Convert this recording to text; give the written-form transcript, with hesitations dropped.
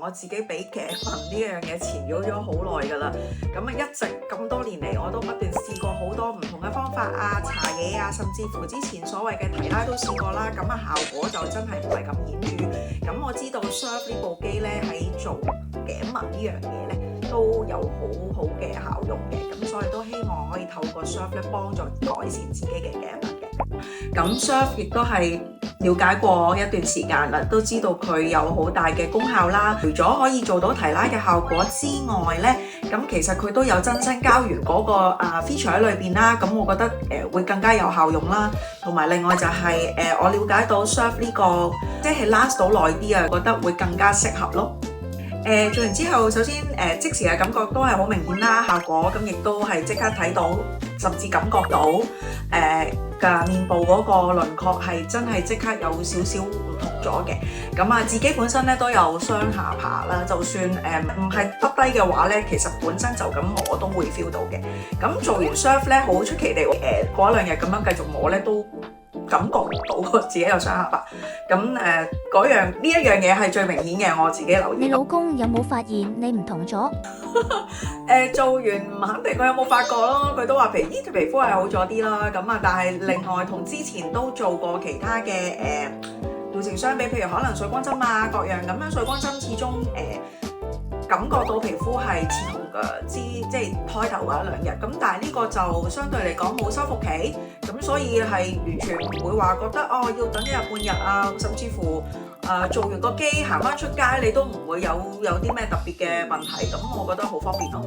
我自己俾頸紋呢樣嘢纏繞咗好耐㗎啦，咁啊一直咁多年嚟我都不斷試過好多唔同嘅方法啊、搽嘢啊，甚至乎之前所謂嘅提拉都試過啦，咁啊效果就真係唔係咁顯著。咁我知道 Surf 呢部機咧喺做頸紋呢樣嘢咧都有好好嘅效用嘅，咁所以都希望可以透過 Surf 咧幫助改善自己嘅頸紋嘅。咁 Surf 亦都係了解過一段時間啦，都知道佢有好大嘅功效啦。除咗可以做到提拉嘅效果之外咧，咁其實佢都有增生膠原嗰個feature 喺裏邊啦。咁我覺得會更加有效用啦。同埋另外就係我了解到 Surf 呢個即係 last 到耐啲啊，覺得會更加適合咯。做完之後，首先即時嘅感覺都係好明顯啦，效果咁亦都係即刻睇到，甚至感覺到嘅面部嗰個輪廓係真係即刻有少少唔同咗嘅。咁啊，自己本身咧都有雙下巴啦，就算唔係耷低嘅話咧，其實本身就咁摸都會 feel 到嘅。咁做完 Surf 咧，好出奇地過一兩日咁樣繼續摸咧都感覺唔到自己有雙下巴，咁呢一樣嘢係最明顯嘅，我自己留意。你老公有冇發現你唔同咗？做完唔肯定佢有冇發覺咯，佢都話條皮膚係好咗啲啦，咁啊，但係另外同之前都做過其他嘅療程相比，譬如可能水光針啊各樣咁樣，水光針始終感覺到皮膚係刺痛嘅，即係開頭嗰一兩日，咁但係呢個就相對嚟講冇修復期，咁所以係完全唔會話覺得要等一日半日啊，甚至乎做完個機行翻出街你都唔會有啲咩特別嘅問題，咁我覺得好方便咯。